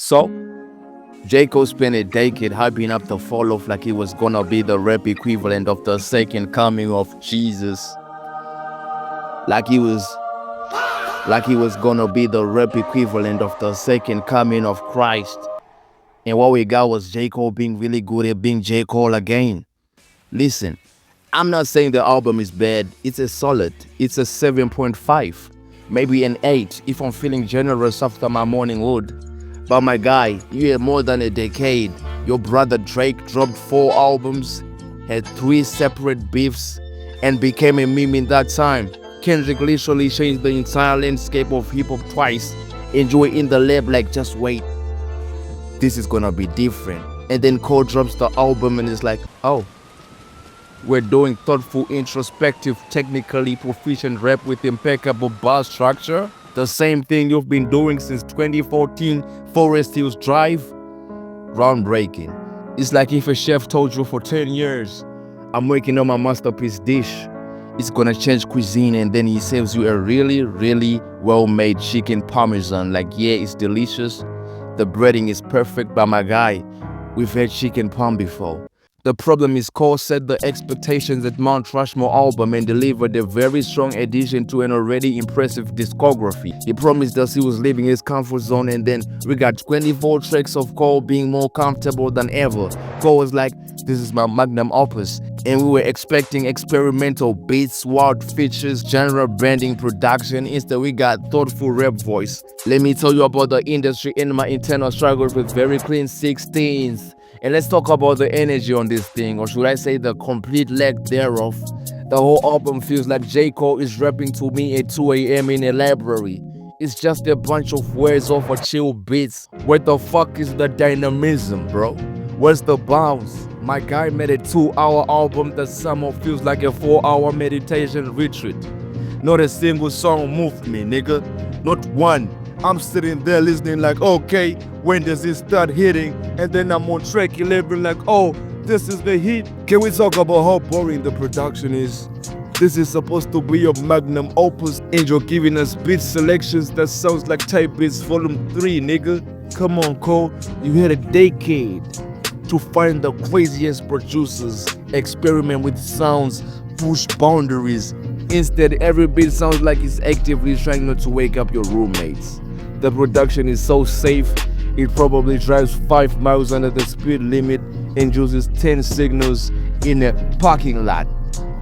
So, J. Cole spent a decade hyping up the fall off like it was gonna be the rap equivalent of the second coming of Jesus. Like he was gonna be the rap equivalent of the second coming of Christ. And what we got was J. Cole being really good at being J. Cole again. Listen, I'm not saying the album is bad. It's a solid. It's a 7.5. Maybe an 8 if I'm feeling generous after my morning wood. But my guy, you had more than a decade. Your brother Drake dropped 4 albums, had 3 separate beefs, and became a meme in that time. Kendrick literally changed the entire landscape of hip-hop twice. Enjoy in the lab like, just wait. This is gonna be different. And then Cole drops the album and it's like, oh, we're doing thoughtful, introspective, technically proficient rap with impeccable bar structure. The same thing you've been doing since 2014, Forest Hills Drive. Groundbreaking. It's like if a chef told you for 10 years, I'm working on my masterpiece dish. It's gonna change cuisine, and then he serves you a really, really well-made chicken parmesan. Like, yeah, it's delicious. The breading is perfect, but my guy, we've had chicken parm before. The problem is Cole set the expectations at Mount Rushmore album and delivered a very strong addition to an already impressive discography. He promised us he was leaving his comfort zone, and then we got 24 tracks of Cole being more comfortable than ever. Cole was like, this is my magnum opus. And we were expecting experimental beats, wild features, genre branding, production. Instead, we got thoughtful rap voice. Let me tell you about the industry and my internal struggles with very clean 16s. And let's talk about the energy on this thing, or should I say the complete lack thereof. The whole album feels like J. Cole is rapping to me at 2 a.m. in a library. It's just a bunch of words off of chill beats. Where the fuck is the dynamism, bro? Where's the bounce? My guy made a 2-hour album that somehow feels like a 4-hour meditation retreat. Not a single song moved me, nigga. Not one. I'm sitting there listening like, okay, when does it start hitting? And then I'm on track 11 like, oh, this is the hit. Can we talk about how boring the production is? This is supposed to be your magnum opus, and you're giving us beat selections that sounds like Type Beats Volume 3, nigga. Come on, Cole, you had a decade to find the craziest producers, experiment with sounds, push boundaries. Instead, every beat sounds like it's actively trying not to wake up your roommates. The production is so safe, it probably drives 5 miles under the speed limit and uses 10 signals in a parking lot.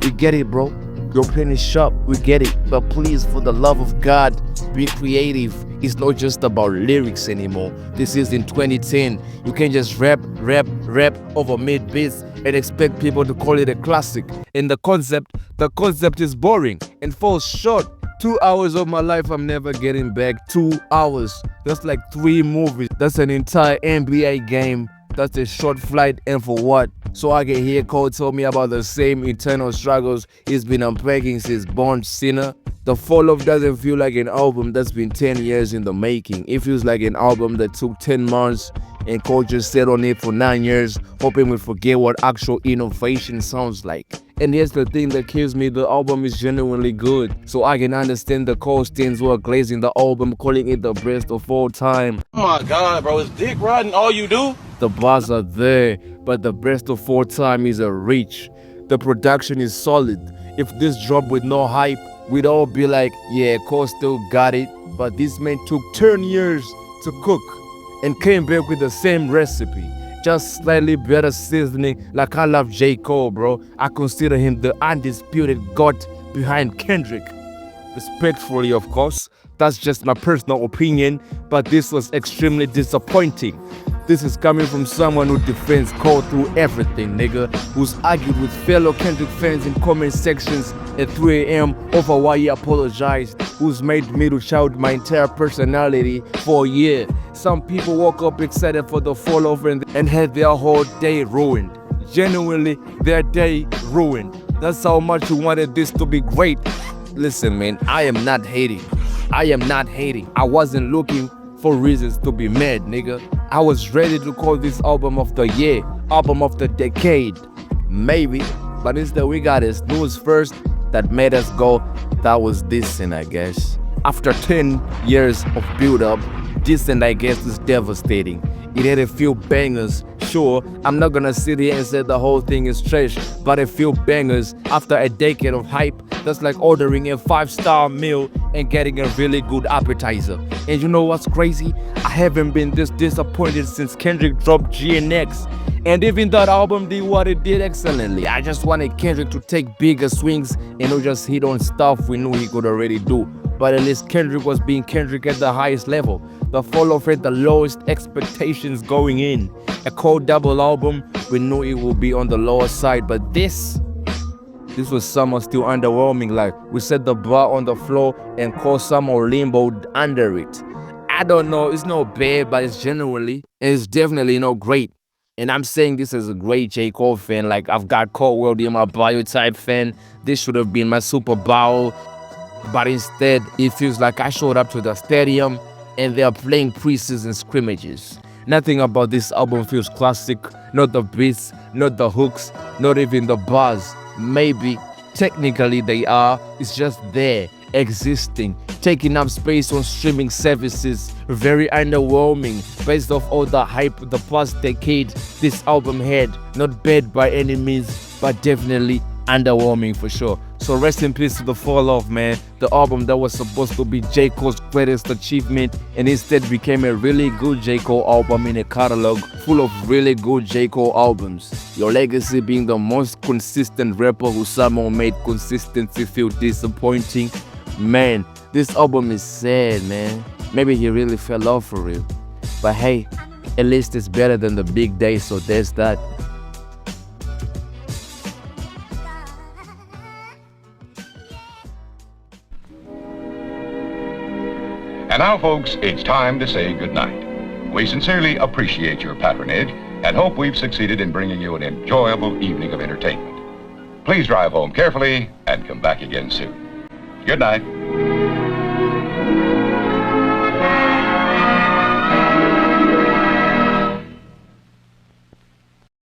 We get it, bro. Your plan is sharp, we get it. But please, for the love of God, be creative. It's not just about lyrics anymore. This is in 2010. You can't just rap over mid beats and expect people to call it a classic. And the concept is boring and falls short. 2 hours of my life I'm never getting back. 2 hours. That's like 3 movies. That's an entire NBA game. That's a short flight, and for what? So I can hear Cole tell me about the same internal struggles he's been unpacking since Born Sinner. The Fall Off doesn't feel like an album that's been 10 years in the making. It feels like an album that took 10 months and Cole just sat on it for 9 years, hoping we forget what actual innovation sounds like. And here's the thing that kills me, the album is genuinely good. So I can understand the Cole stands who are glazing the album, calling it the best of all time. Oh my God, bro, is dick riding all you do? The bars are there, but the best of all time is a reach. The production is solid. If this dropped with no hype, we'd all be like, yeah, Cole still got it. But this man took 10 years to cook and came back with the same recipe, just slightly better seasoning. Like, I love J. Cole, bro. I consider him the undisputed god behind Kendrick. Respectfully, of course. That's just my personal opinion, but this was extremely disappointing. This is coming from someone who defends Cole through everything, nigga. Who's argued with fellow Kendrick fans in comment sections at 3 a.m. over why he apologized. Who's made me to shout my entire personality for a year. Some people woke up excited for the fall off and had their whole day ruined. Genuinely, their day ruined. That's how much you wanted this to be great. Listen, man, I am not hating. I wasn't looking for reasons to be mad, nigga. I was ready to call this album of the year, album of the decade. Maybe, but instead we got a snooze first that made us go, that was decent, I guess. After 10 years of build-up, decent, I guess, is devastating. It had a few bangers. Sure, I'm not gonna sit here and say the whole thing is trash, but a few bangers after a decade of hype, that's like ordering a 5-star meal and getting a really good appetizer. And you know what's crazy? I haven't been this disappointed since Kendrick dropped GNX. And even that album did what it did excellently. I just wanted Kendrick to take bigger swings and not just hit on stuff we knew he could already do. But at least Kendrick was being Kendrick at the highest level. The follow had the lowest expectations going in. A cold double album, we knew it would be on the lower side, but this was somehow still underwhelming. Like, we set the bar on the floor and called somehow limboed under it. I don't know, it's not bad, but it's definitely not great. And I'm saying this as a great J. Cole fan. Like, I've got Cole World in my bio type fan. This should have been my Super Bowl. But instead, it feels like I showed up to the stadium and they are playing preseason scrimmages. Nothing about this album feels classic. Not the beats, not the hooks, not even the bars. Maybe technically they are. It's just there, existing, taking up space on streaming services. Very underwhelming based off all the hype the past decade this album had. Not bad by any means, but definitely underwhelming for sure. So rest in peace to the fall off, man. The album that was supposed to be J. Cole's greatest achievement and instead became a really good J. Cole album in a catalog full of really good J. Cole albums. Your legacy being the most consistent rapper who somehow made consistency feel disappointing. Man, this album is sad, man. Maybe he really fell off for real. But hey, at least it's better than the big day, so there's that. And now, folks, it's time to say goodnight. We sincerely appreciate your patronage and hope we've succeeded in bringing you an enjoyable evening of entertainment. Please drive home carefully and come back again soon. Good night.